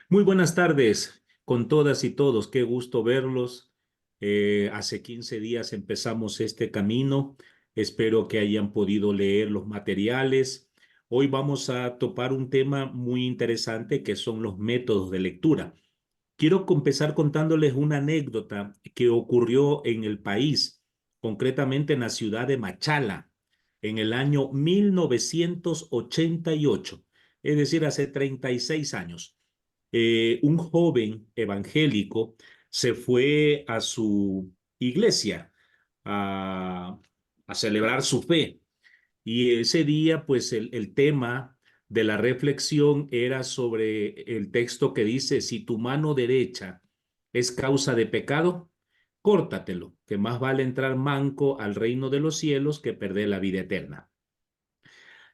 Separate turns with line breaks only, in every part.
Muy buenas tardes con todas y todos. Qué gusto verlos. Hace 15 días empezamos este camino. Espero que hayan podido leer los materiales. Hoy vamos a topar un tema muy interesante que son los métodos de lectura. Quiero empezar contándoles una anécdota que ocurrió en el país, concretamente en la ciudad de Machala, en el año 1988, es decir, hace 36 años. Un joven evangélico se fue a su iglesia a, a celebrar su fe. Y ese día, pues el tema de la reflexión era sobre el texto que dice, si tu mano derecha es causa de pecado, córtatelo, que más vale entrar manco al reino de los cielos que perder la vida eterna.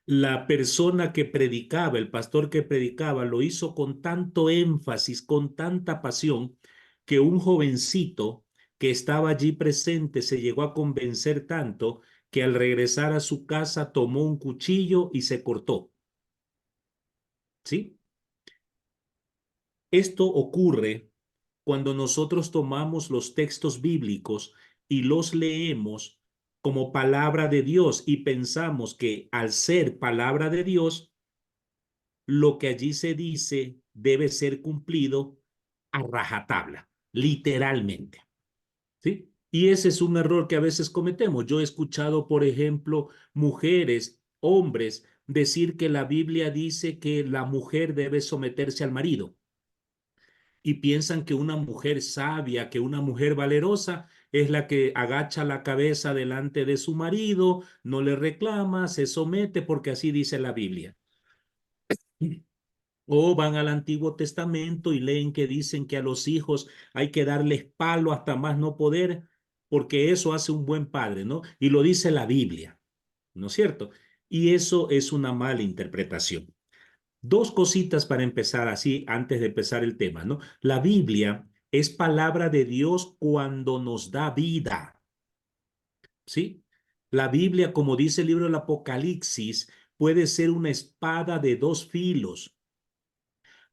La persona que predicaba, el pastor que predicaba, lo hizo con tanto énfasis, con tanta pasión, que un jovencito que estaba allí presente se llegó a convencer tanto que al regresar a su casa tomó un cuchillo y se cortó. ¿Sí? Esto ocurre cuando nosotros tomamos los textos bíblicos y los leemos como palabra de Dios y pensamos que al ser palabra de Dios, lo que allí se dice debe ser cumplido a rajatabla, literalmente. ¿Sí? Y ese es un error que a veces cometemos. Yo he escuchado, por ejemplo, mujeres, hombres, decir que la Biblia dice que la mujer debe someterse al marido y piensan que una mujer sabia, que una mujer valerosa es la que agacha la cabeza delante de su marido, no le reclama, se somete porque así dice la Biblia. O van al Antiguo Testamento y leen que dicen que a los hijos hay que darles palo hasta más no poder, porque eso hace un buen padre, ¿no? Y lo dice la Biblia, ¿no es cierto? Y eso es una mala interpretación. Dos cositas para empezar así, antes de empezar el tema, ¿no? La Biblia es palabra de Dios cuando nos da vida, ¿sí? La Biblia, como dice el libro del Apocalipsis, puede ser una espada de dos filos.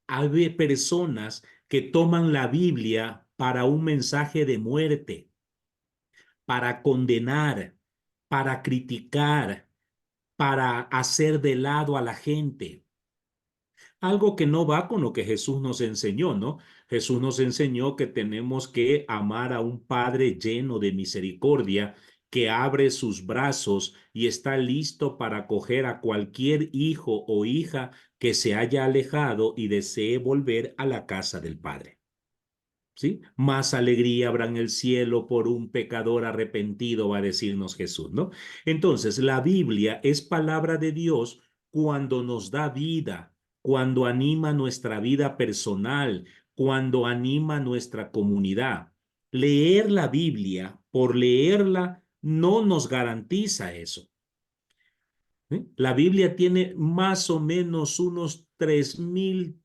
Hay personas que toman la Biblia para un mensaje de muerte, para condenar, para criticar, para hacer de lado a la gente. Algo que no va con lo que Jesús nos enseñó, ¿no? Jesús nos enseñó que tenemos que amar a un Padre lleno de misericordia, que abre sus brazos y está listo para acoger a cualquier hijo o hija que se haya alejado y desee volver a la casa del Padre. ¿Sí? Más alegría habrá en el cielo por un pecador arrepentido, va a decirnos Jesús, ¿no? Entonces, la Biblia es palabra de Dios cuando nos da vida, cuando anima nuestra vida personal, cuando anima nuestra comunidad. Leer la Biblia por leerla no nos garantiza eso. ¿Eh? La Biblia tiene más o menos unos 3000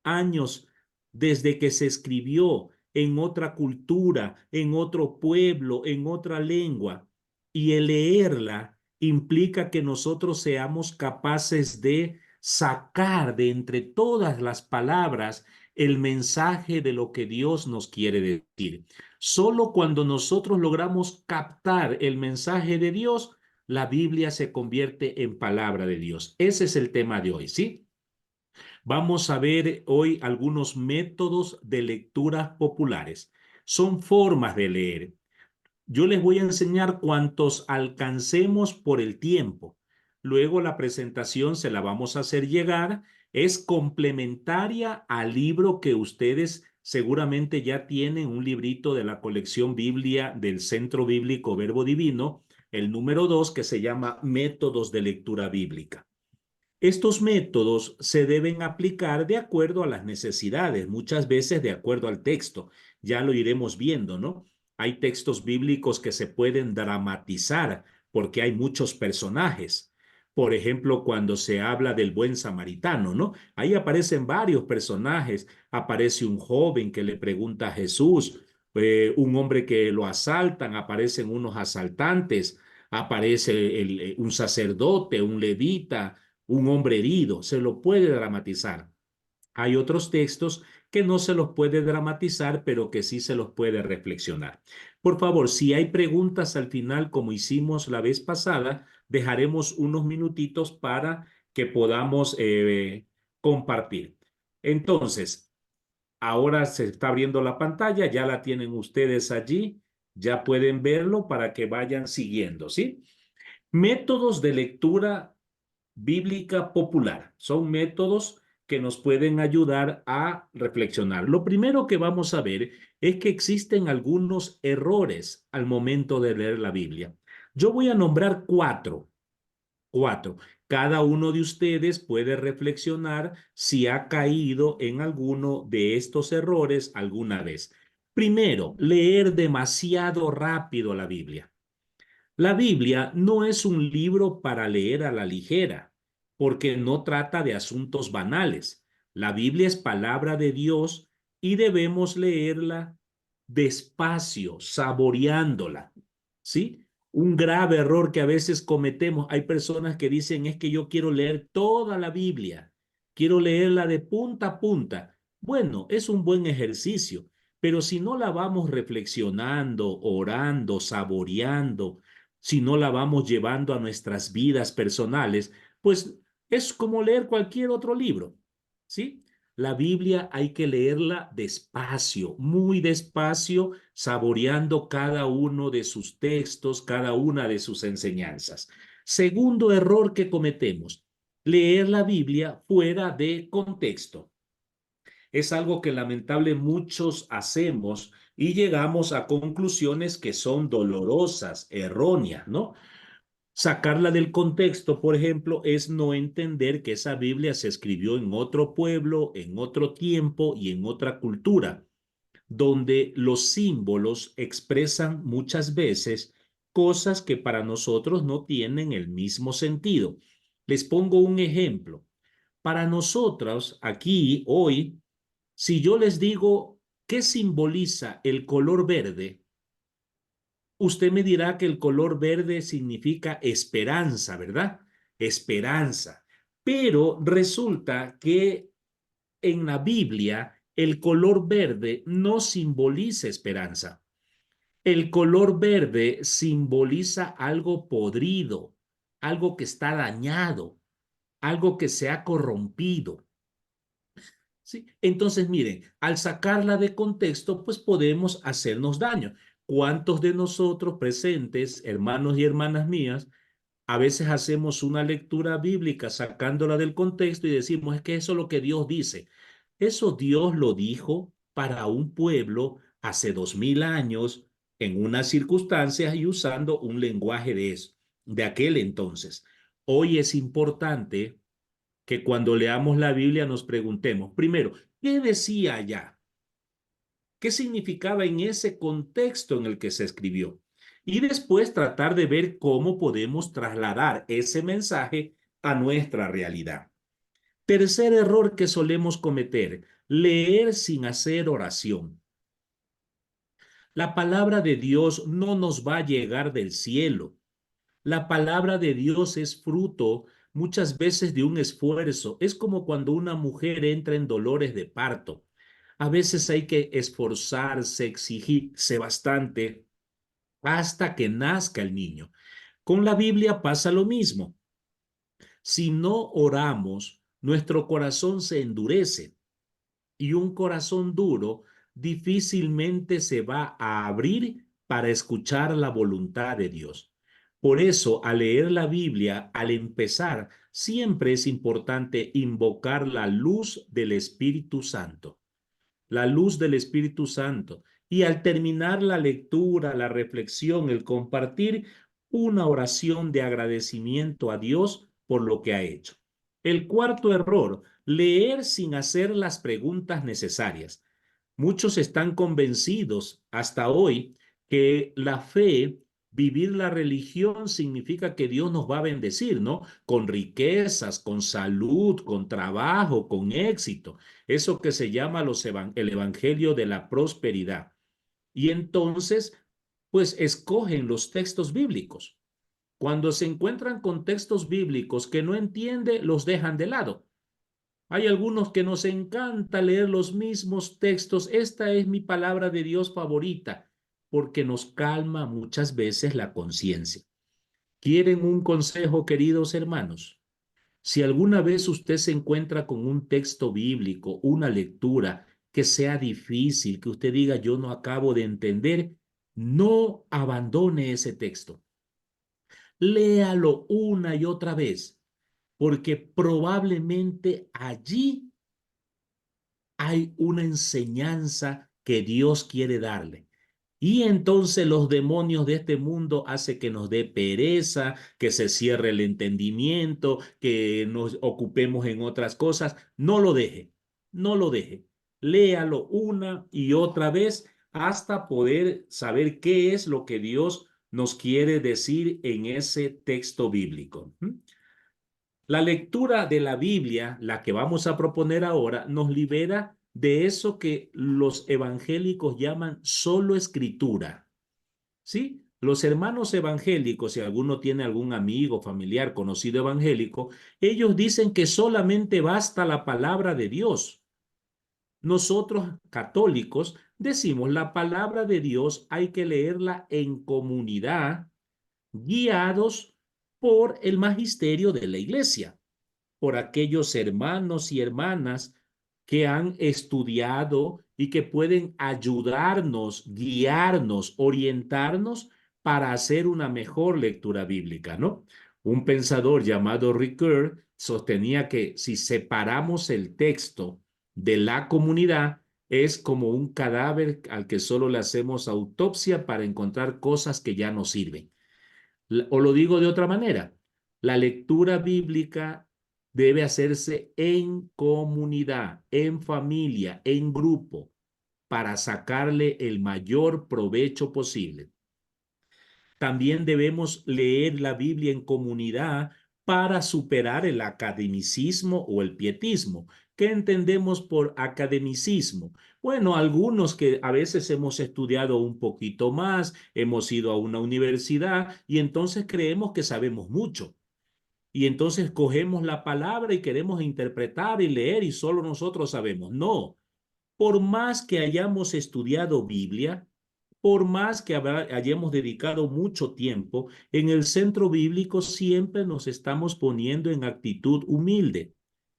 años desde que se escribió en otra cultura, en otro pueblo, en otra lengua. Y el leerla implica que nosotros seamos capaces de sacar de entre todas las palabras el mensaje de lo que Dios nos quiere decir. Solo cuando nosotros logramos captar el mensaje de Dios, la Biblia se convierte en palabra de Dios. Ese es el tema de hoy, ¿sí? Vamos a ver hoy algunos métodos de lecturas populares. Son formas de leer. Yo les voy a enseñar cuantos alcancemos por el tiempo. Luego la presentación se la vamos a hacer llegar. Es complementaria al libro que ustedes seguramente ya tienen, un librito de la colección Biblia del Centro Bíblico Verbo Divino, el número 2 que se llama Métodos de Lectura Bíblica. Estos métodos se deben aplicar de acuerdo a las necesidades, muchas veces de acuerdo al texto. Ya lo iremos viendo, ¿no? Hay textos bíblicos que se pueden dramatizar porque hay muchos personajes. Por ejemplo, cuando se habla del buen samaritano, ¿no? Ahí aparecen varios personajes. Aparece un joven que le pregunta a Jesús, un hombre que lo asaltan, aparecen unos asaltantes, aparece un sacerdote, un levita, un hombre herido, se lo puede dramatizar. Hay otros textos que no se los puede dramatizar, pero que sí se los puede reflexionar. Por favor, si hay preguntas al final, como hicimos la vez pasada, dejaremos unos minutitos para que podamos compartir. Entonces, ahora se está abriendo la pantalla, ya la tienen ustedes allí, ya pueden verlo para que vayan siguiendo, ¿sí? Métodos de lectura bíblica popular. Son métodos que nos pueden ayudar a reflexionar. Lo primero que vamos a ver es que existen algunos errores al momento de leer la Biblia. Yo voy a nombrar cuatro. Cada uno de ustedes puede reflexionar si ha caído en alguno de estos errores alguna vez. Primero, leer demasiado rápido la Biblia. La Biblia no es un libro para leer a la ligera, porque no trata de asuntos banales. La Biblia es palabra de Dios y debemos leerla despacio, saboreándola. ¿Sí? Un grave error que a veces cometemos. Hay personas que dicen, es que yo quiero leer toda la Biblia, quiero leerla de punta a punta. Bueno, es un buen ejercicio, pero si no la vamos reflexionando, orando, saboreando, si no la vamos llevando a nuestras vidas personales, pues es como leer cualquier otro libro, ¿sí? La Biblia hay que leerla despacio, muy despacio, saboreando cada uno de sus textos, cada una de sus enseñanzas. Segundo error que cometemos, leer la Biblia fuera de contexto. Es algo que lamentable muchos hacemos y llegamos a conclusiones que son dolorosas, erróneas, ¿no? Sacarla del contexto, por ejemplo, es no entender que esa Biblia se escribió en otro pueblo, en otro tiempo y en otra cultura, donde los símbolos expresan muchas veces cosas que para nosotros no tienen el mismo sentido. Les pongo un ejemplo. Para nosotros, aquí, hoy, si yo les digo qué simboliza el color verde, usted me dirá que el color verde significa esperanza, ¿verdad? Esperanza. Pero resulta que en la Biblia el color verde no simboliza esperanza. El color verde simboliza algo podrido, algo que está dañado, algo que se ha corrompido. ¿Sí? Entonces, miren, al sacarla de contexto, pues podemos hacernos daño. ¿Cuántos de nosotros presentes, hermanos y hermanas mías, a veces hacemos una lectura bíblica sacándola del contexto y decimos, es que eso es lo que Dios dice? Eso Dios lo dijo para un pueblo hace 2000 años, en unas circunstancias y usando un lenguaje de eso, de aquel entonces. Hoy es importante que cuando leamos la Biblia nos preguntemos, primero, ¿qué decía allá? ¿Qué significaba en ese contexto en el que se escribió? Y después tratar de ver cómo podemos trasladar ese mensaje a nuestra realidad. Tercer error que solemos cometer, leer sin hacer oración. La palabra de Dios no nos va a llegar del cielo. La palabra de Dios es fruto muchas veces de un esfuerzo. Es como cuando una mujer entra en dolores de parto. A veces hay que esforzarse, exigirse bastante hasta que nazca el niño. Con la Biblia pasa lo mismo. Si no oramos, nuestro corazón se endurece y un corazón duro difícilmente se va a abrir para escuchar la voluntad de Dios. Por eso, al leer la Biblia, al empezar, siempre es importante invocar la luz del Espíritu Santo, la luz del Espíritu Santo. Y al terminar la lectura, la reflexión, el compartir, una oración de agradecimiento a Dios por lo que ha hecho. El cuarto error, leer sin hacer las preguntas necesarias. Muchos están convencidos hasta hoy que la fe, vivir la religión significa que Dios nos va a bendecir, ¿no? Con riquezas, con salud, con trabajo, con éxito. Eso que se llama el evangelio de la prosperidad. Y entonces, pues escogen los textos bíblicos. Cuando se encuentran con textos bíblicos que no entiende, los dejan de lado. Hay algunos que nos encanta leer los mismos textos. Esta es mi palabra de Dios favorita, porque nos calma muchas veces la conciencia. ¿Quieren un consejo, queridos hermanos? Si alguna vez usted se encuentra con un texto bíblico, una lectura que sea difícil, que usted diga, yo no acabo de entender, no abandone ese texto. Léalo una y otra vez, porque probablemente allí hay una enseñanza que Dios quiere darle. Y entonces los demonios de este mundo hace que nos dé pereza, que se cierre el entendimiento, que nos ocupemos en otras cosas. No lo deje, no lo deje. Léalo una y otra vez hasta poder saber qué es lo que Dios nos quiere decir en ese texto bíblico. La lectura de la Biblia, la que vamos a proponer ahora, nos libera de eso que los evangélicos llaman solo escritura. ¿Sí? Los hermanos evangélicos, si alguno tiene algún amigo, familiar, conocido evangélico, ellos dicen que solamente basta la palabra de Dios. Nosotros, católicos, decimos la palabra de Dios hay que leerla en comunidad, guiados por el magisterio de la iglesia, por aquellos hermanos y hermanas que han estudiado y que pueden ayudarnos, guiarnos, orientarnos para hacer una mejor lectura bíblica, ¿no? Un pensador llamado Ricoeur sostenía que si separamos el texto de la comunidad, es como un cadáver al que solo le hacemos autopsia para encontrar cosas que ya no sirven. O lo digo de otra manera, la lectura bíblica debe hacerse en comunidad, en familia, en grupo, para sacarle el mayor provecho posible. También debemos leer la Biblia en comunidad para superar el academicismo o el pietismo. ¿Qué entendemos por academicismo? Bueno, algunos que a veces hemos estudiado un poquito más, hemos ido a una universidad y entonces creemos que sabemos mucho. Y entonces cogemos la palabra y queremos interpretar y leer y solo nosotros sabemos. No, por más que hayamos estudiado Biblia, por más que hayamos dedicado mucho tiempo, en el centro bíblico siempre nos estamos poniendo en actitud humilde,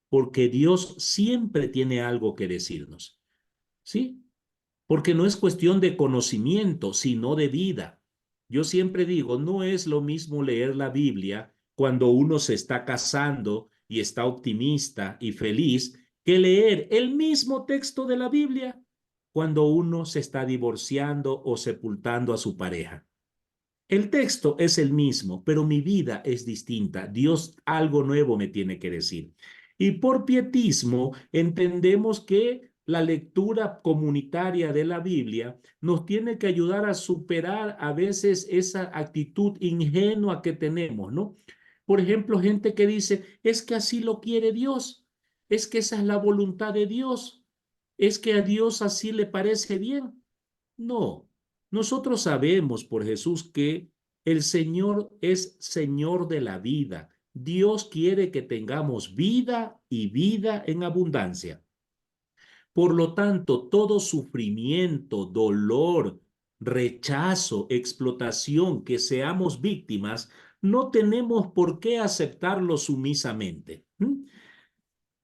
porque Dios siempre tiene algo que decirnos, ¿sí? Porque no es cuestión de conocimiento, sino de vida. Yo siempre digo, no es lo mismo leer la Biblia cuando uno se está casando y está optimista y feliz, que leer el mismo texto de la Biblia cuando uno se está divorciando o sepultando a su pareja. El texto es el mismo, pero mi vida es distinta. Dios algo nuevo me tiene que decir. Y por pietismo entendemos que la lectura comunitaria de la Biblia nos tiene que ayudar a superar a veces esa actitud ingenua que tenemos, ¿no? Por ejemplo, gente que dice, es que así lo quiere Dios, es que esa es la voluntad de Dios, es que a Dios así le parece bien. No, nosotros sabemos por Jesús que el Señor es Señor de la vida. Dios quiere que tengamos vida y vida en abundancia. Por lo tanto, todo sufrimiento, dolor, rechazo, explotación que seamos víctimas, no tenemos por qué aceptarlo sumisamente.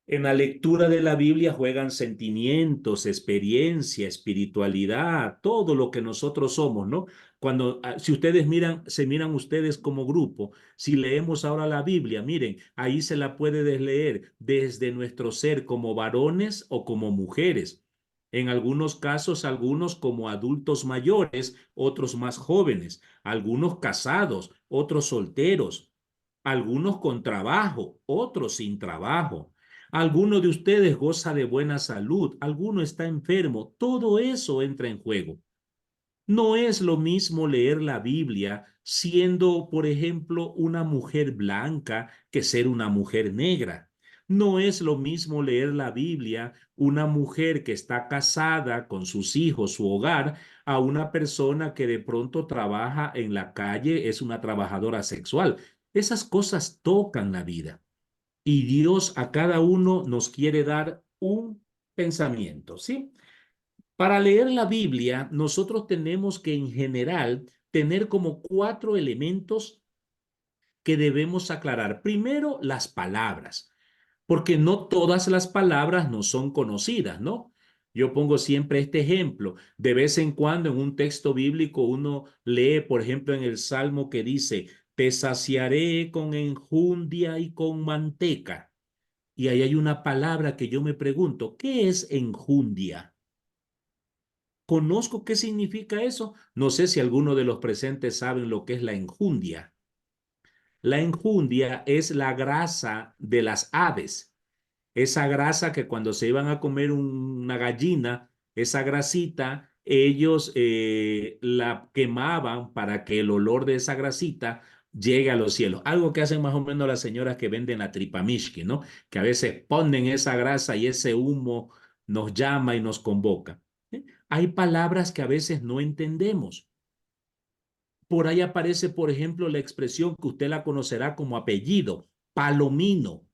En la lectura de la Biblia juegan sentimientos, experiencia, espiritualidad, todo lo que nosotros somos, ¿no? Cuando, si ustedes miran, se miran ustedes como grupo, si leemos ahora la Biblia, miren, ahí se la puede leer desde nuestro ser como varones o como mujeres. En algunos casos, algunos como adultos mayores, otros más jóvenes, algunos casados, otros solteros, algunos con trabajo, otros sin trabajo. Alguno de ustedes goza de buena salud, alguno está enfermo, todo eso entra en juego. No es lo mismo leer la Biblia siendo, por ejemplo, una mujer blanca que ser una mujer negra. No es lo mismo leer la Biblia una mujer que está casada con sus hijos, su hogar, a una persona que de pronto trabaja en la calle, es una trabajadora sexual. Esas cosas tocan la vida. y Dios a cada uno nos quiere dar un pensamiento, ¿sí? Para leer la Biblia, nosotros tenemos que en general tener como 4 elementos que debemos aclarar. Primero, las palabras, porque no todas las palabras no son conocidas, ¿no? Yo pongo siempre este ejemplo. De vez en cuando en un texto bíblico uno lee, por ejemplo, en el Salmo que dice, te saciaré con enjundia y con manteca. Y ahí hay una palabra que yo me pregunto, ¿qué es enjundia? ¿Conozco qué significa eso? No sé si alguno de los presentes saben lo que es la enjundia. La enjundia es la grasa de las aves. Esa grasa que cuando se iban a comer una gallina, esa grasita, ellos la quemaban para que el olor de esa grasita llegue a los cielos. Algo que hacen más o menos las señoras que venden la tripamishki, ¿no? Que a veces ponen esa grasa y ese humo nos llama y nos convoca. Hay palabras que a veces no entendemos. Por ahí aparece, por ejemplo, la expresión que usted la conocerá como apellido, palomino,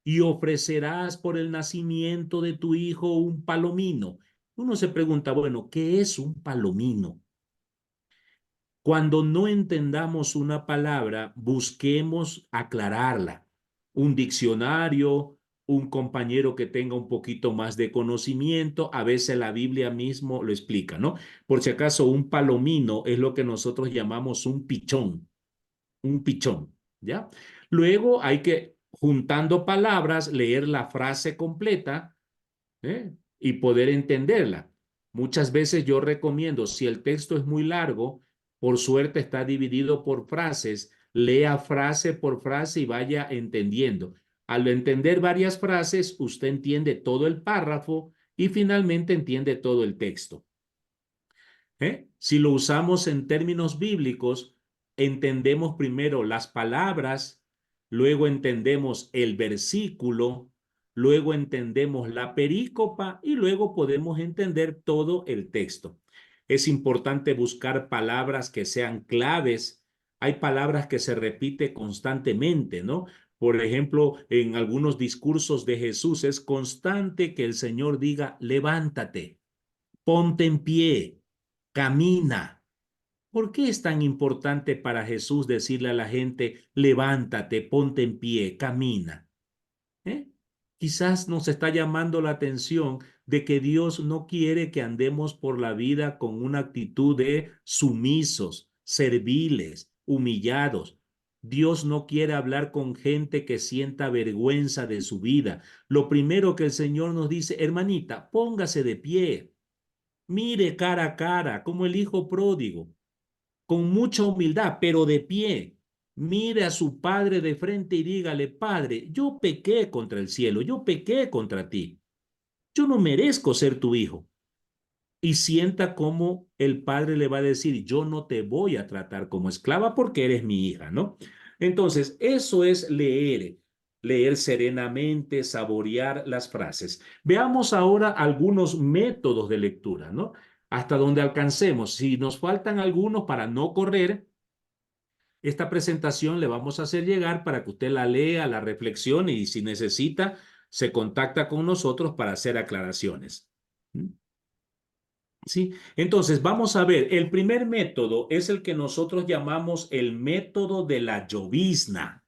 y ofrecerás por el nacimiento de tu hijo un palomino. Uno se pregunta, bueno, ¿qué es un palomino? Cuando no entendamos una palabra, busquemos aclararla. Un diccionario, un compañero que tenga un poquito más de conocimiento, a veces la Biblia mismo lo explica, ¿no? Por si acaso, un palomino es lo que nosotros llamamos un pichón, ¿ya? Luego hay que, juntando palabras, leer la frase completa, y poder entenderla. Muchas veces yo recomiendo, si el texto es muy largo, por suerte está dividido por frases, lea frase por frase y vaya entendiendo. Al entender varias frases, usted entiende todo el párrafo y finalmente entiende todo el texto. Si lo usamos en términos bíblicos, entendemos primero las palabras, luego entendemos el versículo, luego entendemos la perícopa y luego podemos entender todo el texto. Es importante buscar palabras que sean claves. Hay palabras que se repiten constantemente, ¿no? Por ejemplo, en algunos discursos de Jesús es constante que el Señor diga, levántate, ponte en pie, camina. ¿Por qué es tan importante para Jesús decirle a la gente, levántate, ponte en pie, camina? ¿Eh? Quizás nos está llamando la atención de que Dios no quiere que andemos por la vida con una actitud de sumisos, serviles, humillados. Dios no quiere hablar con gente que sienta vergüenza de su vida. Lo primero que el Señor nos dice, hermanita, póngase de pie, mire cara a cara, como el hijo pródigo, con mucha humildad, pero de pie. Mire a su padre de frente y dígale, Padre, yo pequé contra el cielo, yo pequé contra ti. Yo no merezco ser tu hijo. Y sienta cómo el padre le va a decir, yo no te voy a tratar como esclava porque eres mi hija, ¿no? Entonces, eso es leer, leer serenamente, saborear las frases. Veamos ahora algunos métodos de lectura, ¿no? Hasta donde alcancemos. Si nos faltan algunos para no correr, esta presentación le vamos a hacer llegar para que usted la lea, la reflexione y si necesita, se contacta con nosotros para hacer aclaraciones. ¿Mm? ¿Sí? Entonces, vamos a ver, el primer método es el que nosotros llamamos el método de la llovizna.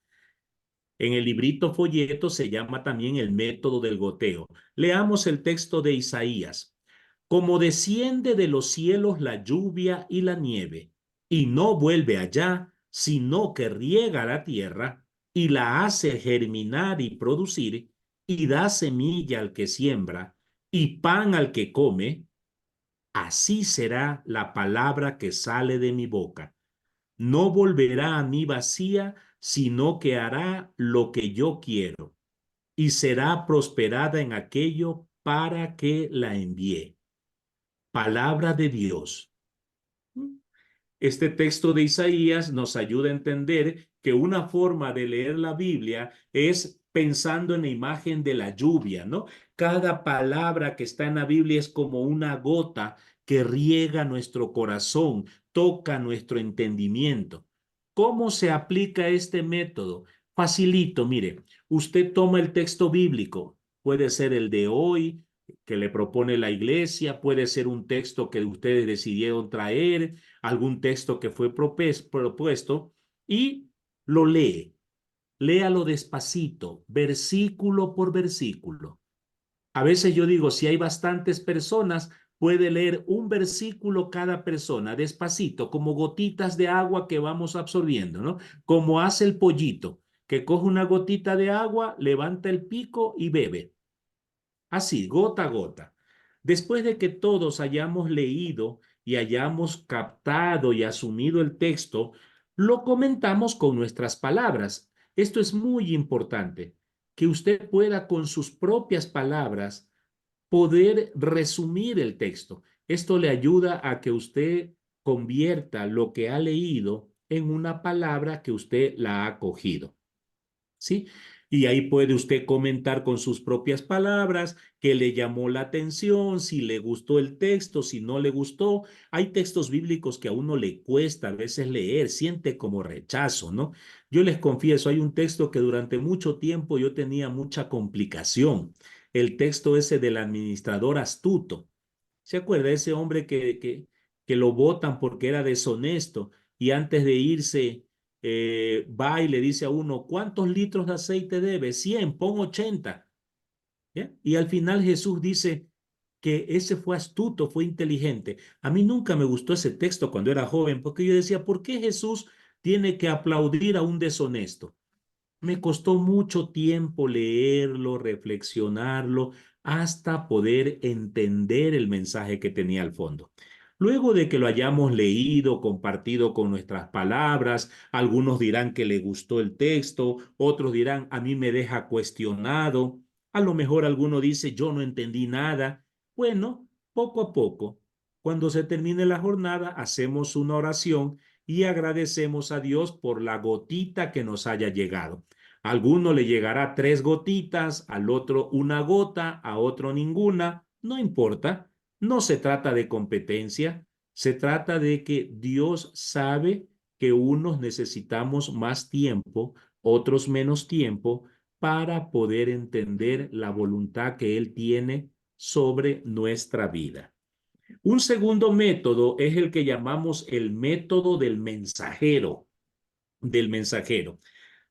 En el librito folleto se llama también el método del goteo. Leamos el texto de Isaías. Como desciende de los cielos la lluvia y la nieve, y no vuelve allá, sino que riega la tierra y la hace germinar y producir, y da semilla al que siembra y pan al que come, así será la palabra que sale de mi boca. No volverá a mí vacía, sino que hará lo que yo quiero, y será prosperada en aquello para que la envíe. Palabra de Dios. Este texto de Isaías nos ayuda a entender que una forma de leer la Biblia es pensando en la imagen de la lluvia, ¿no? Cada palabra que está en la Biblia es como una gota que riega nuestro corazón, toca nuestro entendimiento. ¿Cómo se aplica este método? Facilito, mire, usted toma el texto bíblico, puede ser el de hoy que le propone la iglesia, puede ser un texto que ustedes decidieron traer, algún texto que fue propuesto y lo lee. Léalo despacito, versículo por versículo. A veces yo digo, si hay bastantes personas, puede leer un versículo cada persona, despacito, como gotitas de agua que vamos absorbiendo, ¿no? Como hace el pollito, que coge una gotita de agua, levanta el pico y bebe. Así, gota a gota. Después de que todos hayamos leído y hayamos captado y asumido el texto, lo comentamos con nuestras palabras. Esto es muy importante, que usted pueda con sus propias palabras poder resumir el texto. Esto le ayuda a que usted convierta lo que ha leído en una palabra que usted la ha cogido. ¿Sí? Y ahí puede usted comentar con sus propias palabras qué le llamó la atención, si le gustó el texto, si no le gustó. Hay textos bíblicos que a uno le cuesta a veces leer, siente como rechazo, ¿no? Yo les confieso, hay un texto que durante mucho tiempo yo tenía mucha complicación. El texto ese del administrador astuto. ¿Se acuerda? Ese hombre que lo votan porque era deshonesto y antes de irse va y le dice a uno, ¿cuántos litros de aceite debe? 100, pon 80. ¿Ya? Y al final Jesús dice que ese fue astuto, fue inteligente. A mí nunca me gustó ese texto cuando era joven porque yo decía, ¿por qué Jesús tiene que aplaudir a un deshonesto? Me costó mucho tiempo leerlo, reflexionarlo, hasta poder entender el mensaje que tenía al fondo. Luego de que lo hayamos leído, compartido con nuestras palabras, algunos dirán que le gustó el texto, otros dirán, a mí me deja cuestionado, a lo mejor alguno dice, yo no entendí nada. Bueno, poco a poco, cuando se termine la jornada, hacemos una oración y agradecemos a Dios por la gotita que nos haya llegado. A alguno le llegará 3 gotitas, al otro una gota, a otro ninguna. No importa, no se trata de competencia, se trata de que Dios sabe que unos necesitamos más tiempo, otros menos tiempo, para poder entender la voluntad que Él tiene sobre nuestra vida. Un segundo método es el que llamamos el método del mensajero.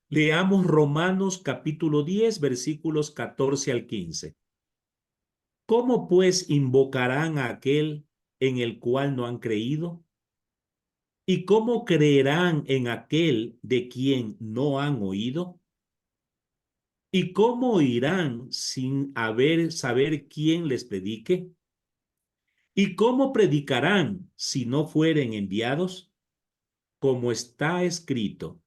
Leamos Romanos capítulo 10, versículos 14 al 15. ¿Cómo pues invocarán a aquel en el cual no han creído? ¿Y cómo creerán en aquel de quien no han oído? ¿Y cómo oirán sin saber quién les predique? ¿Y cómo predicarán si no fueren enviados? Como está escrito,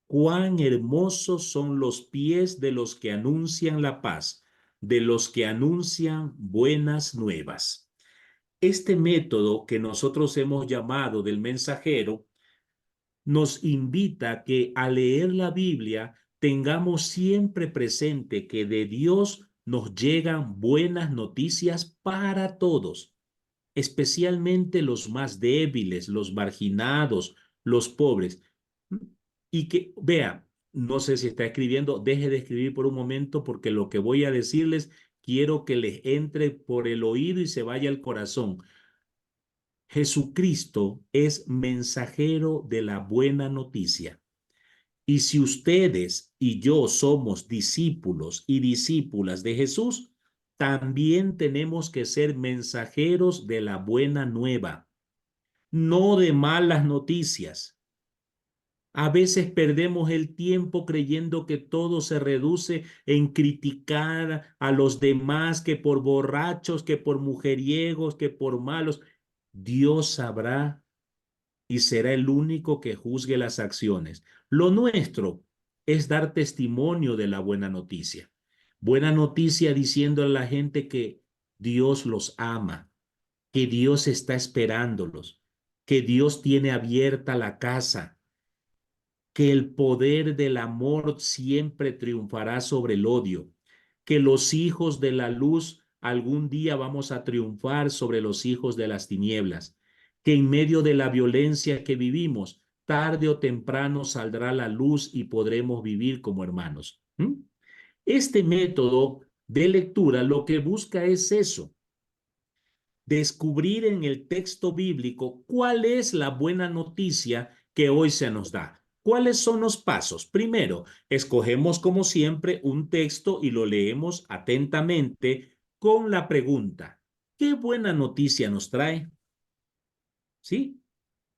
cuán hermosos son los pies de los que anuncian la paz, de los que anuncian buenas nuevas. Este método que nosotros hemos llamado del mensajero nos invita a que al leer la Biblia tengamos siempre presente que de Dios nos llegan buenas noticias para todos, especialmente los más débiles, los marginados, los pobres. Y que, vea, no sé si está escribiendo, deje de escribir por un momento porque lo que voy a decirles quiero que les entre por el oído y se vaya al corazón. Jesucristo es mensajero de la buena noticia. Y si ustedes y yo somos discípulos y discípulas de Jesús, también tenemos que ser mensajeros de la buena nueva, no de malas noticias. A veces perdemos el tiempo creyendo que todo se reduce en criticar a los demás, que por borrachos, que por mujeriegos, que por malos. Dios sabrá y será el único que juzgue las acciones. Lo nuestro es dar testimonio de la buena noticia. Buena noticia diciendo a la gente que Dios los ama, que Dios está esperándolos, que Dios tiene abierta la casa, que el poder del amor siempre triunfará sobre el odio, que los hijos de la luz algún día vamos a triunfar sobre los hijos de las tinieblas, que en medio de la violencia que vivimos, tarde o temprano saldrá la luz y podremos vivir como hermanos. ¿Mm? Este método de lectura lo que busca es eso, descubrir en el texto bíblico cuál es la buena noticia que hoy se nos da. ¿Cuáles son los pasos? Primero, escogemos como siempre un texto y lo leemos atentamente con la pregunta, ¿qué buena noticia nos trae? ¿Sí?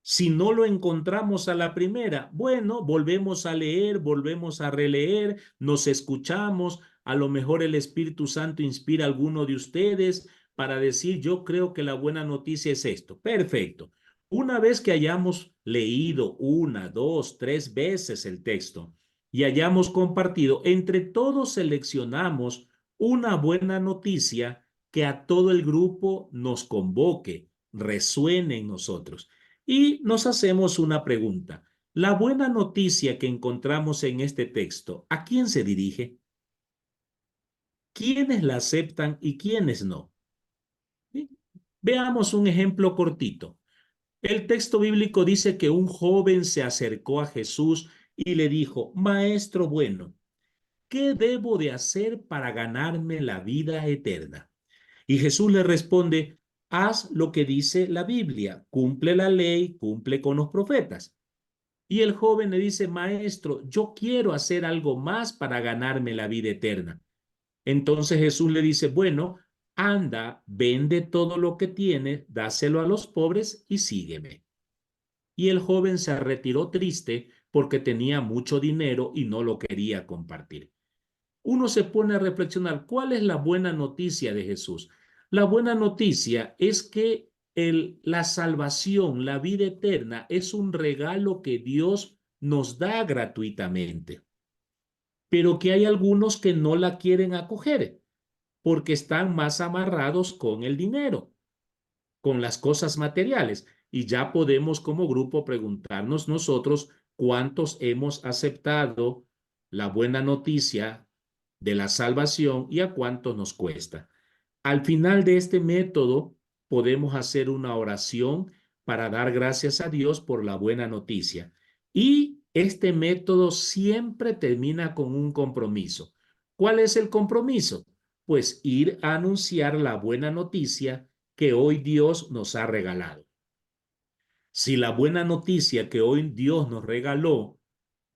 Si no lo encontramos a la primera, bueno, volvemos a leer, volvemos a releer, nos escuchamos, a lo mejor el Espíritu Santo inspira a alguno de ustedes para decir, yo creo que la buena noticia es esto. Perfecto. Una vez que hayamos leído una, dos, tres veces el texto y hayamos compartido, entre todos seleccionamos una buena noticia que a todo el grupo nos convoque, resuene en nosotros. Y nos hacemos una pregunta. La buena noticia que encontramos en este texto, ¿a quién se dirige? ¿Quiénes la aceptan y quiénes no? ¿Sí? Veamos un ejemplo cortito. El texto bíblico dice que un joven se acercó a Jesús y le dijo, Maestro bueno, ¿qué debo de hacer para ganarme la vida eterna? Y Jesús le responde, haz lo que dice la Biblia, cumple la ley, cumple con los profetas. Y el joven le dice, maestro, yo quiero hacer algo más para ganarme la vida eterna. Entonces Jesús le dice, bueno, anda, vende todo lo que tienes, dáselo a los pobres y sígueme. Y el joven se retiró triste porque tenía mucho dinero y no lo quería compartir. Uno se pone a reflexionar, ¿cuál es la buena noticia de Jesús? La buena noticia es que la salvación, la vida eterna, es un regalo que Dios nos da gratuitamente, pero que hay algunos que no la quieren acoger porque están más amarrados con el dinero, con las cosas materiales. Y ya podemos como grupo preguntarnos nosotros cuántos hemos aceptado la buena noticia de la salvación y a cuánto nos cuesta. Al final de este método podemos hacer una oración para dar gracias a Dios por la buena noticia. Y este método siempre termina con un compromiso. ¿Cuál es el compromiso? Pues ir a anunciar la buena noticia que hoy Dios nos ha regalado. Si la buena noticia que hoy Dios nos regaló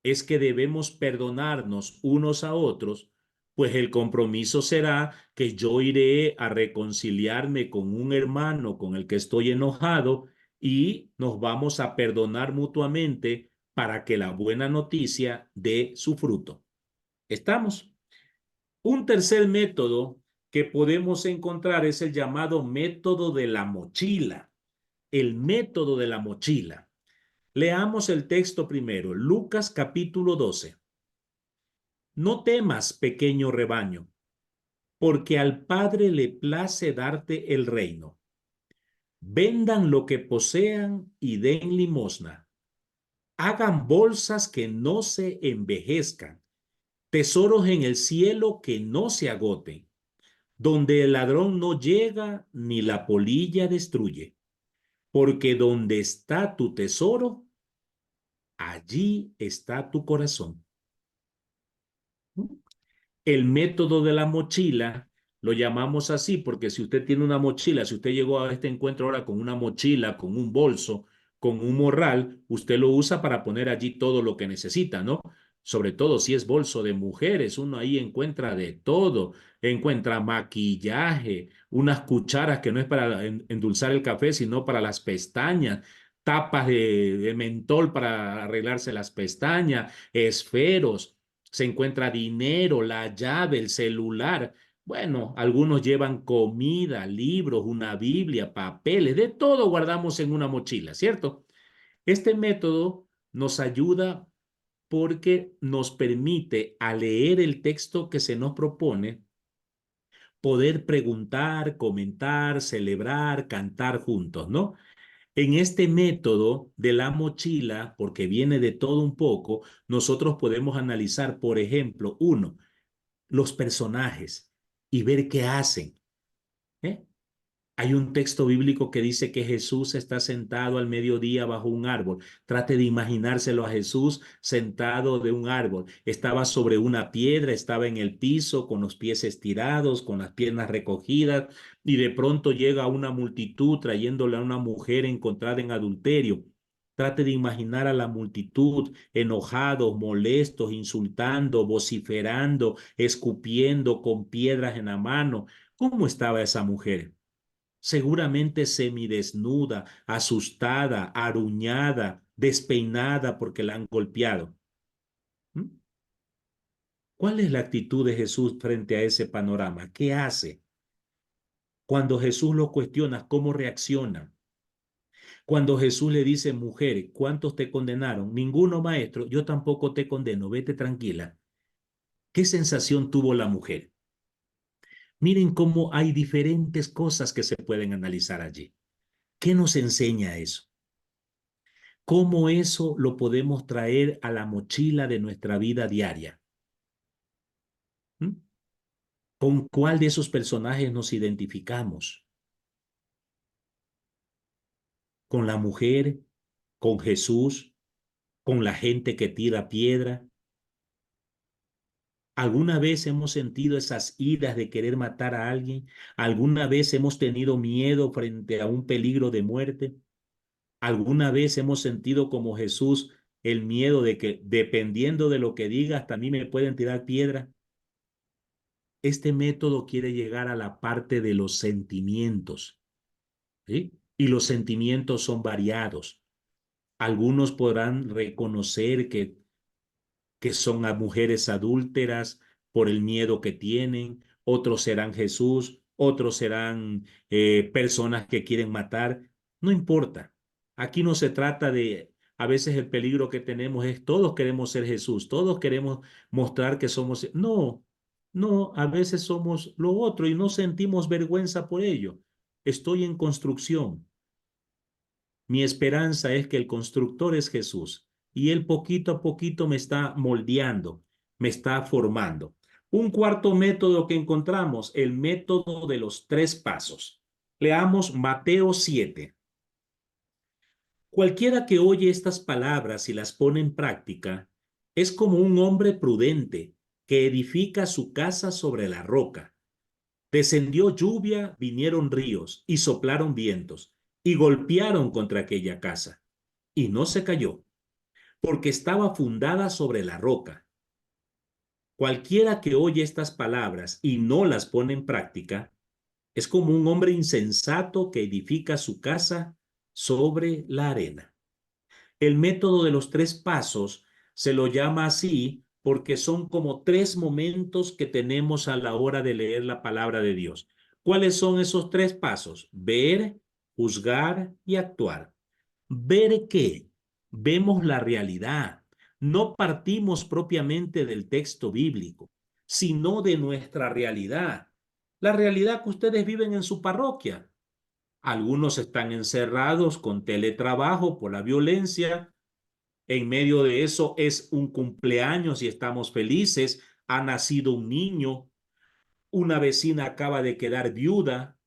es que debemos perdonarnos unos a otros, pues el compromiso será que yo iré a reconciliarme con un hermano con el que estoy enojado y nos vamos a perdonar mutuamente para que la buena noticia dé su fruto. ¿Estamos? Un tercer método que podemos encontrar es el llamado método de la mochila. El método de la mochila. Leamos el texto primero, Lucas capítulo 12. No temas, pequeño rebaño, porque al Padre le place darte el reino. Vendan lo que posean y den limosna. Hagan bolsas que no se envejezcan, tesoros en el cielo que no se agoten, donde el ladrón no llega ni la polilla destruye, porque donde está tu tesoro, allí está tu corazón. El método de la mochila lo llamamos así porque si usted tiene una mochila, si usted llegó a este encuentro ahora con una mochila, con un bolso, con un morral, usted lo usa para poner allí todo lo que necesita, ¿no? Sobre todo si es bolso de mujeres, uno ahí encuentra de todo, encuentra maquillaje, unas cucharas que no es para endulzar el café, sino para las pestañas, tapas de mentol para arreglarse las pestañas, esferos, se encuentra dinero, la llave, el celular. Bueno, algunos llevan comida, libros, una Biblia, papeles, de todo guardamos en una mochila, ¿cierto? Este método nos ayuda porque nos permite, al leer el texto que se nos propone, poder preguntar, comentar, celebrar, cantar juntos, ¿no? En este método de la mochila, porque viene de todo un poco, nosotros podemos analizar, por ejemplo, los personajes y ver qué hacen. ¿Eh? Hay un texto bíblico que dice que Jesús está sentado al mediodía bajo un árbol. Trate de imaginárselo a Jesús sentado de un árbol. Estaba sobre una piedra, estaba en el piso con los pies estirados, con las piernas recogidas, y de pronto llega una multitud trayéndole a una mujer encontrada en adulterio. Trate de imaginar a la multitud enojados, molestos, insultando, vociferando, escupiendo con piedras en la mano. ¿Cómo estaba esa mujer? Seguramente semidesnuda, asustada, aruñada, despeinada porque la han golpeado. ¿Mm? ¿Cuál es la actitud de Jesús frente a ese panorama? ¿Qué hace? Cuando Jesús lo cuestiona, ¿cómo reacciona? Cuando Jesús le dice, mujer, ¿cuántos te condenaron? Ninguno, maestro, yo tampoco te condeno, vete tranquila. ¿Qué sensación tuvo la mujer? Miren cómo hay diferentes cosas que se pueden analizar allí. ¿Qué nos enseña eso? ¿Cómo eso lo podemos traer a la mochila de nuestra vida diaria? ¿Mm? ¿Con cuál de esos personajes nos identificamos? ¿Con la mujer? ¿Con Jesús? ¿Con la gente que tira piedra? ¿Alguna vez hemos sentido esas iras de querer matar a alguien? ¿Alguna vez hemos tenido miedo frente a un peligro de muerte? ¿Alguna vez hemos sentido como Jesús el miedo de que dependiendo de lo que diga, hasta a mí me pueden tirar piedra? Este método quiere llegar a la parte de los sentimientos, ¿sí? Y los sentimientos son variados. Algunos podrán reconocer que son a mujeres adúlteras por el miedo que tienen, otros serán Jesús, otros serán personas que quieren matar, no importa. Aquí no se trata de, a veces el peligro que tenemos es todos queremos ser Jesús, todos queremos mostrar que somos, no, no, a veces somos lo otro y no sentimos vergüenza por ello. Estoy en construcción. Mi esperanza es que el constructor es Jesús y Él poquito a poquito me está moldeando, me está formando. Un cuarto método que encontramos, el método de los tres pasos. Leamos Mateo 7. Cualquiera que oye estas palabras y las pone en práctica es como un hombre prudente que edifica su casa sobre la roca. Descendió lluvia, vinieron ríos y soplaron vientos y golpearon contra aquella casa. Y no se cayó, porque estaba fundada sobre la roca. Cualquiera que oye estas palabras y no las pone en práctica, es como un hombre insensato que edifica su casa sobre la arena. El método de los tres pasos se lo llama así porque son como tres momentos que tenemos a la hora de leer la palabra de Dios. ¿Cuáles son esos tres pasos? Ver, juzgar y actuar. ¿Ver qué? Vemos la realidad. No partimos propiamente del texto bíblico, sino de nuestra realidad. La realidad que ustedes viven en su parroquia. Algunos están encerrados con teletrabajo por la violencia. En medio de eso es un cumpleaños y estamos felices. Ha nacido un niño. Una vecina acaba de quedar viuda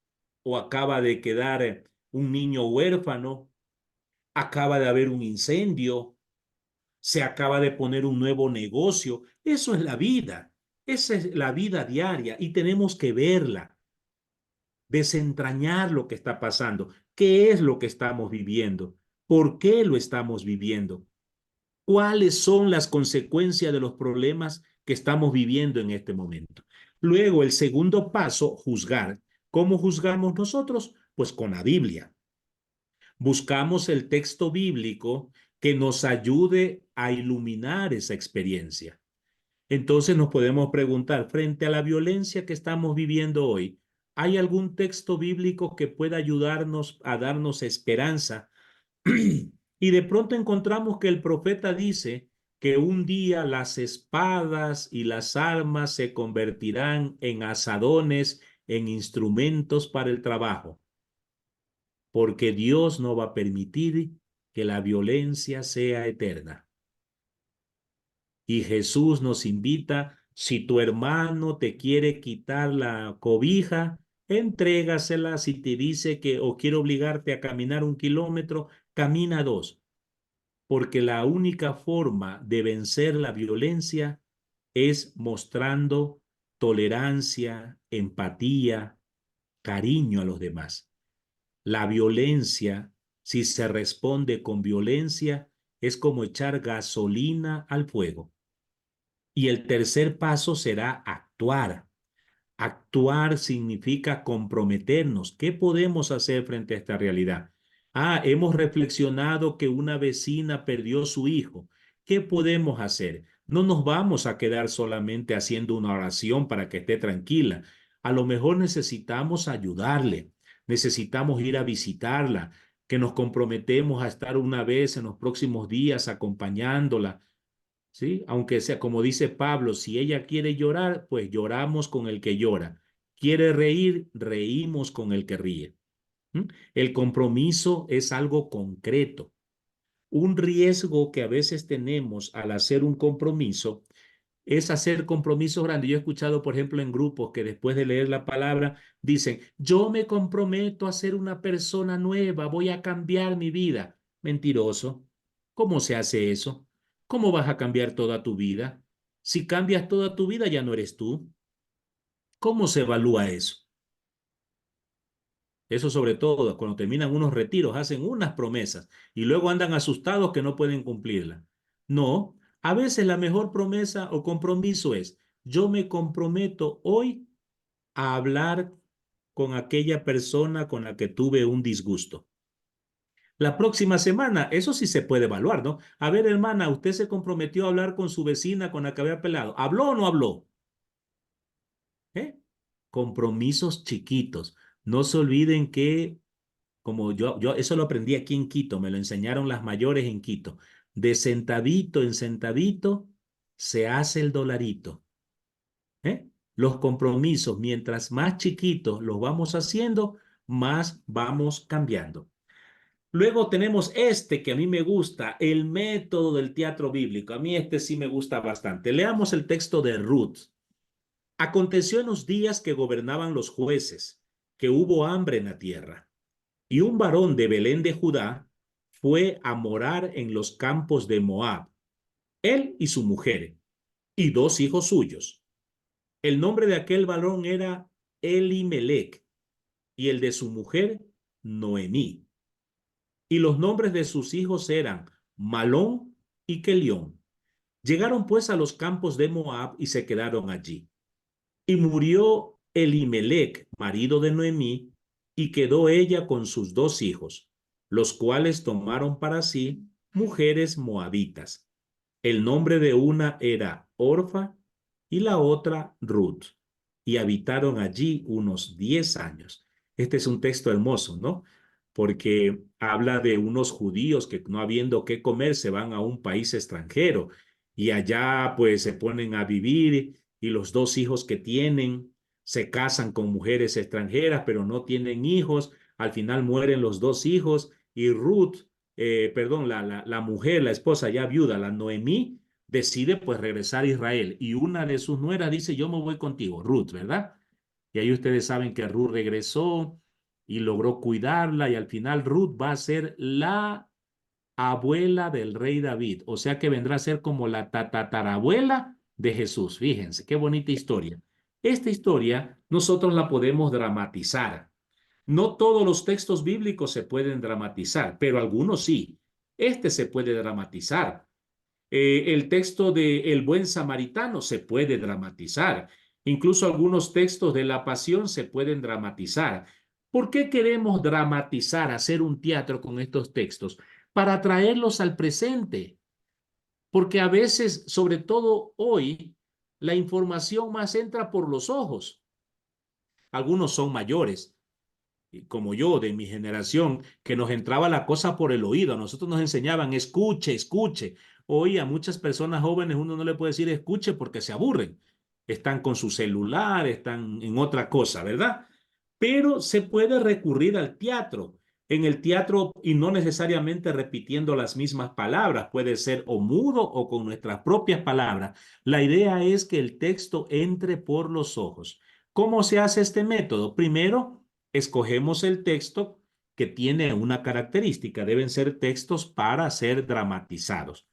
o acaba de quedar un niño huérfano. Acaba de haber un incendio. Se acaba de poner un nuevo negocio. Eso es la vida. Esa es la vida diaria y tenemos que verla, desentrañar lo que está pasando. ¿Qué es lo que estamos viviendo? ¿Por qué lo estamos viviendo? ¿Cuáles son las consecuencias de los problemas que estamos viviendo en este momento? Luego, el segundo paso, juzgar. ¿Cómo juzgamos nosotros? Pues con la Biblia. Buscamos el texto bíblico que nos ayude a iluminar esa experiencia. Entonces nos podemos preguntar, frente a la violencia que estamos viviendo hoy, ¿hay algún texto bíblico que pueda ayudarnos a darnos esperanza? Y de pronto encontramos que el profeta dice que un día las espadas y las armas se convertirán en azadones, en instrumentos para el trabajo, porque Dios no va a permitir que la violencia sea eterna. Y Jesús nos invita, si tu hermano te quiere quitar la cobija, Entrégasela. Si te dice que o quiere obligarte a caminar 1 kilómetro, camina 2, porque la única forma de vencer la violencia es mostrando tolerancia, empatía, cariño a los demás. La violencia, si se responde con violencia, es como echar gasolina al fuego. Y el tercer paso será actuar. Actuar significa comprometernos. ¿Qué podemos hacer frente a esta realidad? Hemos reflexionado que una vecina perdió su hijo. ¿Qué podemos hacer? No nos vamos a quedar solamente haciendo una oración para que esté tranquila. A lo mejor necesitamos ayudarle, necesitamos ir a visitarla, que nos comprometemos a estar una vez en los próximos días acompañándola. ¿Sí? Aunque sea, como dice Pablo, si ella quiere llorar, pues lloramos con el que llora. Quiere reír, reímos con el que ríe. ¿Mm? El compromiso es algo concreto. Un riesgo que a veces tenemos al hacer un compromiso es hacer compromisos grandes. Yo he escuchado, por ejemplo, en grupos que después de leer la palabra dicen, yo me comprometo a ser una persona nueva, voy a cambiar mi vida. Mentiroso. ¿Cómo se hace eso? ¿Cómo vas a cambiar toda tu vida? Si cambias toda tu vida, ya no eres tú. ¿Cómo se evalúa eso? Eso sobre todo, cuando terminan unos retiros, hacen unas promesas y luego andan asustados que no pueden cumplirla. No, a veces la mejor promesa o compromiso es, yo me comprometo hoy a hablar con aquella persona con la que tuve un disgusto. La próxima semana, eso sí se puede evaluar, ¿no? A ver, hermana, usted se comprometió a hablar con su vecina con la que había peleado. ¿Habló o no habló? ¿Eh? Compromisos chiquitos. No se olviden que como yo eso lo aprendí aquí en Quito, me lo enseñaron las mayores en Quito. De centavito en centavito se hace el dolarito. ¿Eh? Los compromisos, mientras más chiquitos los vamos haciendo, más vamos cambiando. Luego tenemos este que a mí me gusta, el método del teatro bíblico. A mí este sí me gusta bastante. Leamos el texto de Ruth. Aconteció en los días que gobernaban los jueces, que hubo hambre en la tierra. Y un varón de Belén de Judá fue a morar en los campos de Moab, él y su mujer, y 2 hijos suyos. El nombre de aquel varón era Elimelec, y el de su mujer, Noemí. Y los nombres de sus hijos eran Malón y Kelión. Llegaron pues a los campos de Moab y se quedaron allí. Y murió Elimelec, marido de Noemí, y quedó ella con sus 2 hijos, los cuales tomaron para sí mujeres moabitas. El nombre de una era Orfa y la otra Ruth, y habitaron allí unos 10 años. Este es un texto hermoso, ¿no? Porque habla de unos judíos que no habiendo qué comer se van a un país extranjero y allá pues se ponen a vivir y los 2 hijos que tienen se casan con mujeres extranjeras pero no tienen hijos. Al final mueren los 2 hijos y Ruth, perdón, la mujer, la esposa ya viuda, la Noemí, decide pues regresar a Israel y una de sus nueras dice, yo me voy contigo, Ruth, ¿verdad? Y ahí ustedes saben que Ruth regresó y logró cuidarla y al final Ruth va a ser la abuela del rey David, o sea que vendrá a ser como la tatarabuela de Jesús. Fíjense, qué bonita historia. Esta historia nosotros la podemos dramatizar. No todos los textos bíblicos se pueden dramatizar, pero algunos sí. Este se puede dramatizar. El texto de El buen samaritano se puede dramatizar. Incluso algunos textos de la pasión se pueden dramatizar. ¿Por qué queremos dramatizar, hacer un teatro con estos textos? Para traerlos al presente. Porque a veces, sobre todo hoy, la información más entra por los ojos. Algunos son mayores, como yo, de mi generación, que nos entraba la cosa por el oído. A nosotros nos enseñaban, escuche, escuche. Hoy a muchas personas jóvenes uno no le puede decir escuche porque se aburren. Están con su celular, están en otra cosa, ¿verdad? Pero se puede recurrir al teatro. En el teatro, y no necesariamente repitiendo las mismas palabras, puede ser o mudo o con nuestras propias palabras. La idea es que el texto entre por los ojos. ¿Cómo se hace este método? Primero, escogemos el texto que tiene una característica. Deben ser textos para ser dramatizados.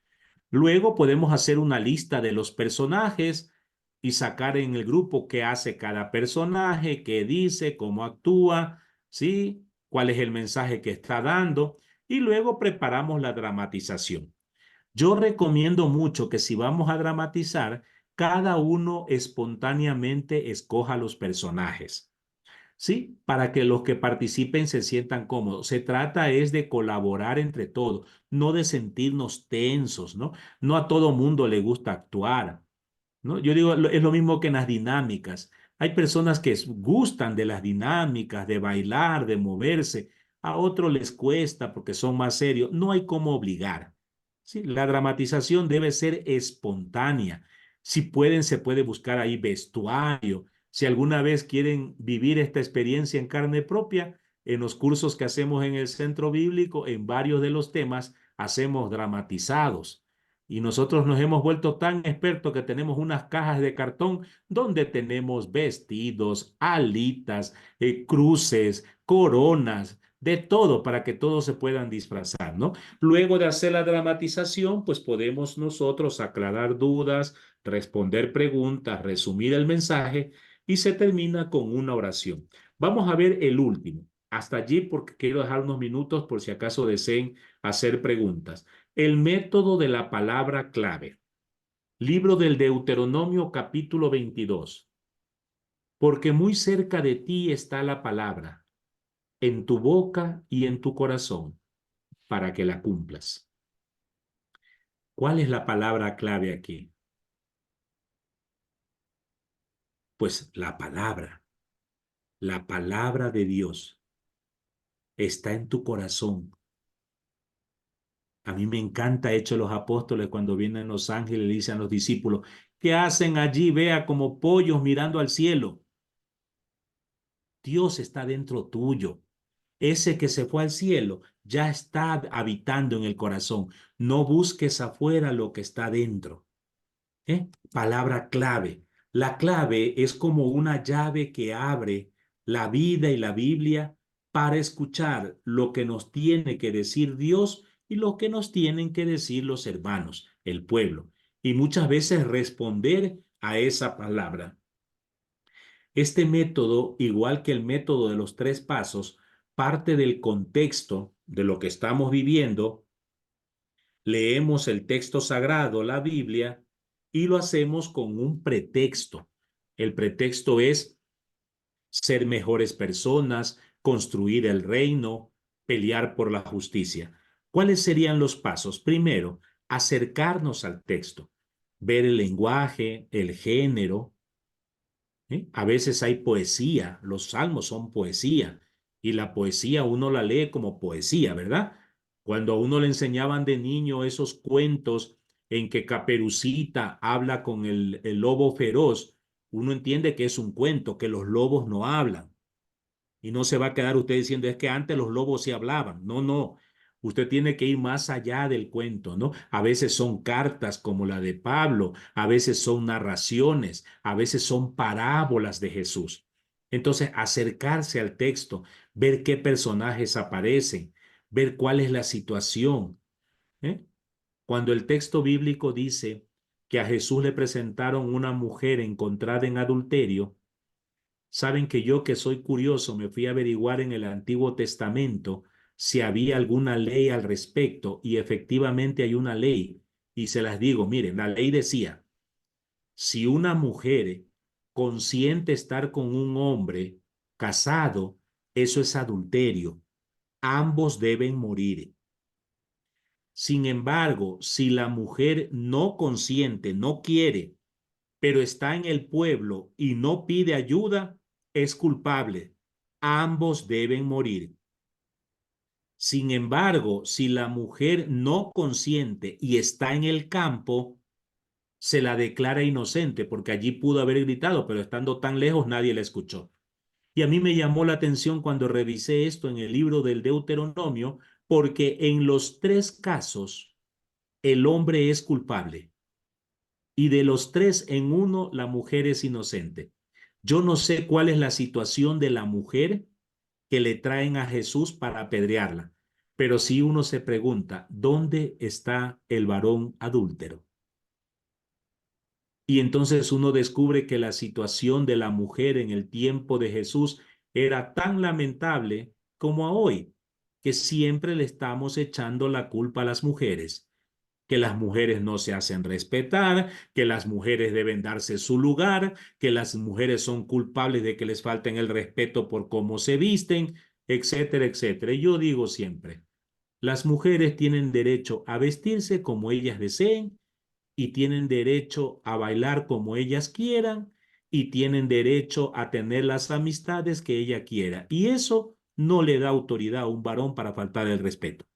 Luego podemos hacer una lista de los personajes y sacar en el grupo qué hace cada personaje, qué dice, cómo actúa, ¿sí? Cuál es el mensaje que está dando. Y luego preparamos la dramatización. Yo recomiendo mucho que si vamos a dramatizar, cada uno espontáneamente escoja los personajes. ¿Sí? Para que los que participen se sientan cómodos. Se trata es de colaborar entre todos, no de sentirnos tensos, ¿no? No a todo mundo le gusta actuar, ¿no? Yo digo, es lo mismo que en las dinámicas. Hay personas que gustan de las dinámicas, de bailar, de moverse. A otros les cuesta porque son más serios. No hay cómo obligar. ¿Sí? La dramatización debe ser espontánea. Si pueden, se puede buscar ahí vestuario. Si alguna vez quieren vivir esta experiencia en carne propia, en los cursos que hacemos en el centro bíblico, en varios de los temas, hacemos dramatizados. Y nosotros nos hemos vuelto tan expertos que tenemos unas cajas de cartón donde tenemos vestidos, alitas, cruces, coronas, de todo para que todos se puedan disfrazar, ¿no? Luego de hacer la dramatización, pues podemos nosotros aclarar dudas, responder preguntas, resumir el mensaje y se termina con una oración. Vamos a ver el último. Hasta allí porque quiero dejar unos minutos por si acaso deseen hacer preguntas. El método de la palabra clave. Libro del Deuteronomio capítulo 22. Porque muy cerca de ti está la palabra, en tu boca y en tu corazón, para que la cumplas. ¿Cuál es la palabra clave aquí? Pues la palabra de Dios está en tu corazón. A mí me encanta Hechos de los Apóstoles cuando vienen los ángeles y le dicen a los discípulos, ¿qué hacen allí? Vea como pollos mirando al cielo. Dios está dentro tuyo. Ese que se fue al cielo ya está habitando en el corazón. No busques afuera lo que está dentro. Palabra clave. La clave es como una llave que abre la vida y la Biblia para escuchar lo que nos tiene que decir Dios y lo que nos tienen que decir los hermanos, el pueblo. Y muchas veces responder a esa palabra. Este método, igual que el método de los 3 pasos, parte del contexto de lo que estamos viviendo. Leemos el texto sagrado, la Biblia, y lo hacemos con un pretexto. El pretexto es ser mejores personas, construir el reino, pelear por la justicia. ¿Cuáles serían los pasos? Primero, acercarnos al texto, ver el lenguaje, el género, ¿eh? A veces hay poesía, los salmos son poesía y la poesía uno la lee como poesía, ¿verdad? Cuando a uno le enseñaban de niño esos cuentos en que Caperucita habla con el lobo feroz, uno entiende que es un cuento, que los lobos no hablan. Y no se va a quedar usted diciendo, es que antes los lobos sí hablaban. No, no. Usted tiene que ir más allá del cuento, ¿no? A veces son cartas como la de Pablo, a veces son narraciones, a veces son parábolas de Jesús. Entonces, acercarse al texto, ver qué personajes aparecen, ver cuál es la situación. ¿Eh? Cuando el texto bíblico dice que a Jesús le presentaron una mujer encontrada en adulterio, saben que yo, que soy curioso, me fui a averiguar en el Antiguo Testamento si había alguna ley al respecto y efectivamente hay una ley. Y se las digo, miren, la ley decía, si una mujer consiente estar con un hombre casado, eso es adulterio. Ambos deben morir. Sin embargo, si la mujer no consiente, no quiere, pero está en el pueblo y no pide ayuda, es culpable. Ambos deben morir. Sin embargo, si la mujer no consiente y está en el campo, se la declara inocente porque allí pudo haber gritado, pero estando tan lejos nadie la escuchó. Y a mí me llamó la atención cuando revisé esto en el libro del Deuteronomio, porque en los 3 casos el hombre es culpable y de los 3 en uno la mujer es inocente. Yo no sé cuál es la situación de la mujer que le traen a Jesús para apedrearla, pero si uno se pregunta, ¿dónde está el varón adúltero? Y entonces uno descubre que la situación de la mujer en el tiempo de Jesús era tan lamentable como a hoy, que siempre le estamos echando la culpa a las mujeres, que las mujeres no se hacen respetar, que las mujeres deben darse su lugar, que las mujeres son culpables de que les falten el respeto por cómo se visten, etcétera, etcétera. Y yo digo siempre, las mujeres tienen derecho a vestirse como ellas deseen y tienen derecho a bailar como ellas quieran y tienen derecho a tener las amistades que ella quiera. Y eso no le da autoridad a un varón para faltar el respeto.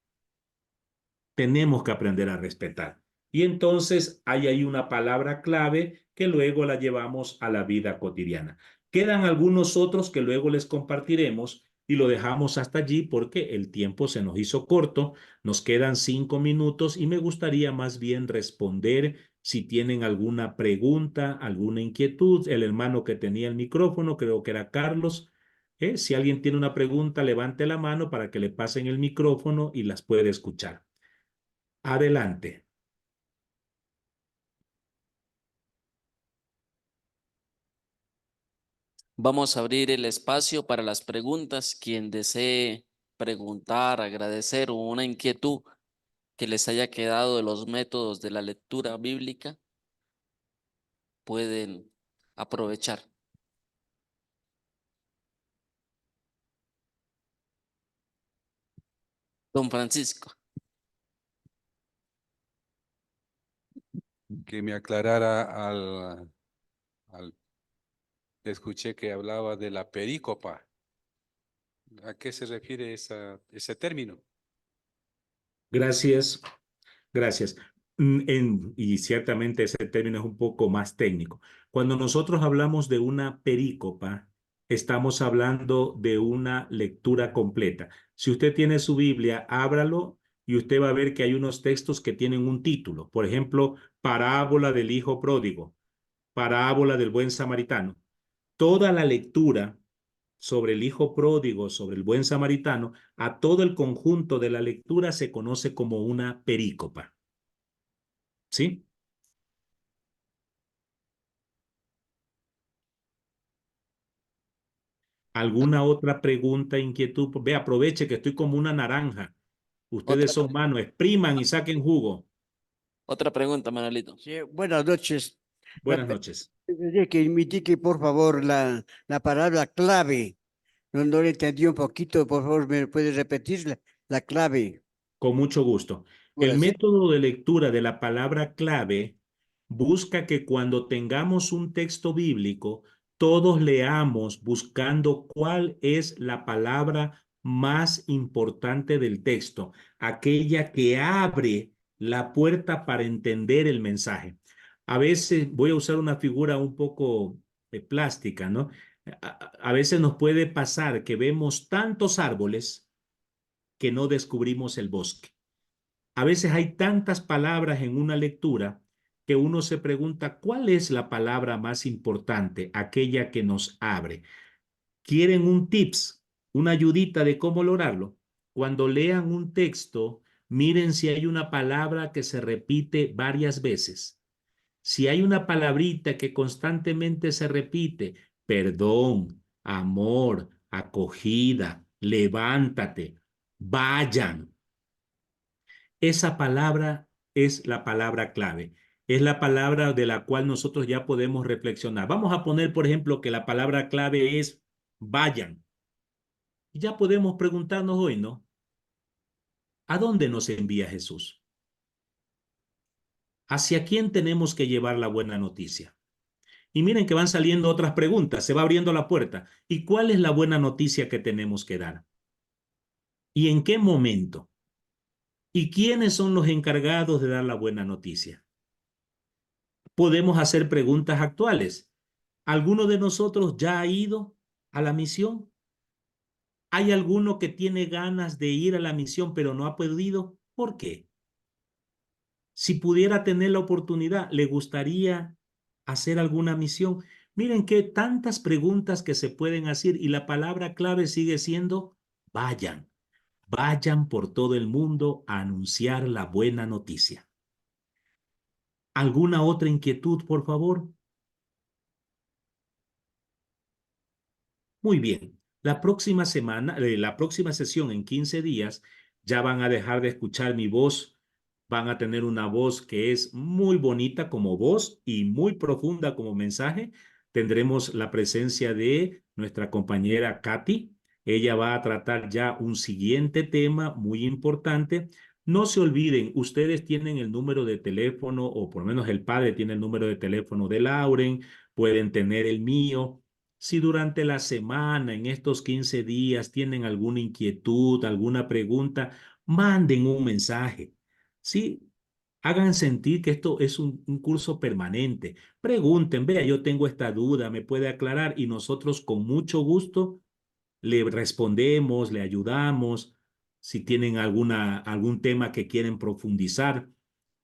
Tenemos que aprender a respetar. Y entonces hay ahí una palabra clave que luego la llevamos a la vida cotidiana. Quedan algunos otros que luego les compartiremos y lo dejamos hasta allí porque el tiempo se nos hizo corto. Nos quedan 5 minutos y me gustaría más bien responder si tienen alguna pregunta, alguna inquietud. El hermano que tenía el micrófono, creo que era Carlos. Si alguien tiene una pregunta, levante la mano para que le pasen el micrófono y las puede escuchar. Adelante.
Vamos a abrir el espacio para las preguntas. Quien desee preguntar, agradecer o una inquietud que les haya quedado de los métodos de la lectura bíblica, pueden aprovechar. Don Francisco.
Que me aclarara escuché que hablaba de la perícopa. ¿A qué se refiere ese término?
Gracias, gracias. Y ciertamente ese término es un poco más técnico. Cuando nosotros hablamos de una perícopa, estamos hablando de una lectura completa. Si usted tiene su Biblia, ábralo y usted va a ver que hay unos textos que tienen un título. Por ejemplo, parábola del hijo pródigo, parábola del buen samaritano. Toda la lectura sobre el hijo pródigo, sobre el buen samaritano, a todo el conjunto de la lectura se conoce como una perícopa. ¿Sí? ¿Alguna otra pregunta, inquietud? Ve, aproveche que estoy como una naranja. Ustedes
Otra,
son manos, expriman y saquen jugo.
otra pregunta, Manuelito.
Sí, buenas noches.
Buenas noches.
Tendría que indique, por favor, la palabra clave. No le entendí un poquito, por favor, ¿me puede repetir la clave?
Con mucho gusto. El
Gracias.
método de lectura de la palabra clave busca que cuando tengamos un texto bíblico, todos leamos buscando cuál es la palabra más importante del texto, aquella que abre la puerta para entender el mensaje. A veces voy a usar una figura un poco plástica, ¿no? A veces nos puede pasar que vemos tantos árboles que no descubrimos el bosque. A veces hay tantas palabras en una lectura que uno se pregunta cuál es la palabra más importante, aquella que nos abre. ¿Quieren un tips, una ayudita de cómo lograrlo? Cuando lean un texto, miren si hay una palabra que se repite varias veces. Si hay una palabrita que constantemente se repite, perdón, amor, acogida, levántate, vayan. Esa palabra es la palabra clave. Es la palabra de la cual nosotros ya podemos reflexionar. Vamos a poner, por ejemplo, que la palabra clave es vayan. Y ya podemos preguntarnos hoy, ¿no? ¿A dónde nos envía Jesús? ¿Hacia quién tenemos que llevar la buena noticia? Y miren que van saliendo otras preguntas, se va abriendo la puerta. ¿Y cuál es la buena noticia que tenemos que dar? ¿Y en qué momento? ¿Y quiénes son los encargados de dar la buena noticia? Podemos hacer preguntas actuales. ¿Alguno de nosotros ya ha ido a la misión? ¿Hay alguno que tiene ganas de ir a la misión pero no ha podido? ¿Por qué? Si pudiera tener la oportunidad, ¿le gustaría hacer alguna misión? Miren que tantas preguntas que se pueden hacer y la palabra clave sigue siendo vayan. Vayan por todo el mundo a anunciar la buena noticia. ¿Alguna otra inquietud, por favor? Muy bien. La próxima semana, la próxima sesión en 15 días, ya van a dejar de escuchar mi voz. Van a tener una voz que es muy bonita como voz y muy profunda como mensaje. Tendremos la presencia de nuestra compañera Katy. Ella va a tratar ya un siguiente tema muy importante. No se olviden, ustedes tienen el número de teléfono, o por lo menos el padre tiene el número de teléfono de Lauren, pueden tener el mío. Si durante la semana, en estos 15 días, tienen alguna inquietud, alguna pregunta, manden un mensaje. Sí, hagan sentir que esto es un curso permanente. Pregunten, vea, yo tengo esta duda, ¿me puede aclarar? Y nosotros con mucho gusto le respondemos, le ayudamos. Si tienen algún tema que quieren profundizar,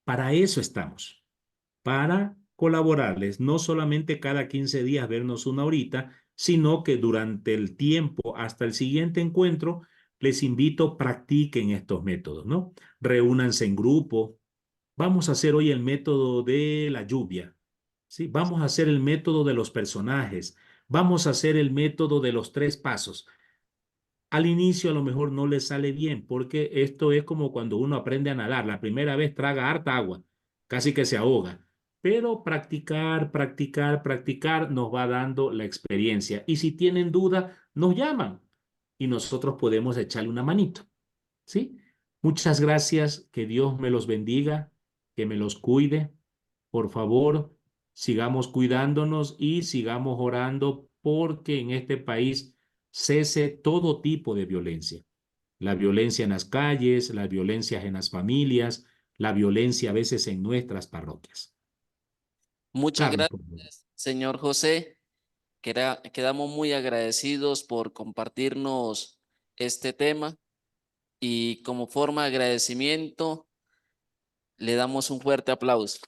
para eso estamos, para colaborarles, no solamente cada 15 días vernos una horita, sino que durante el tiempo hasta el siguiente encuentro, les invito, practiquen estos métodos, ¿no? Reúnanse en grupo. Vamos a hacer hoy el método de la lluvia, ¿sí? Vamos a hacer el método de los personajes. Vamos a hacer el método de los 3 pasos. Al inicio a lo mejor no les sale bien, porque esto es como cuando uno aprende a nadar. La primera vez traga harta agua, casi que se ahoga. Pero practicar, practicar, practicar nos va dando la experiencia. Y si tienen duda, nos llaman y nosotros podemos echarle una manito, ¿sí? Muchas gracias, que Dios me los bendiga, que me los cuide. Por favor, sigamos cuidándonos y sigamos orando porque en este país cese todo tipo de violencia. La violencia en las calles, las violencias en las familias, la violencia a veces en nuestras parroquias.
Muchas
Carlos, por favor.
gracias, señor José. Quedamos muy agradecidos por compartirnos este tema y como forma de agradecimiento le damos un fuerte aplauso.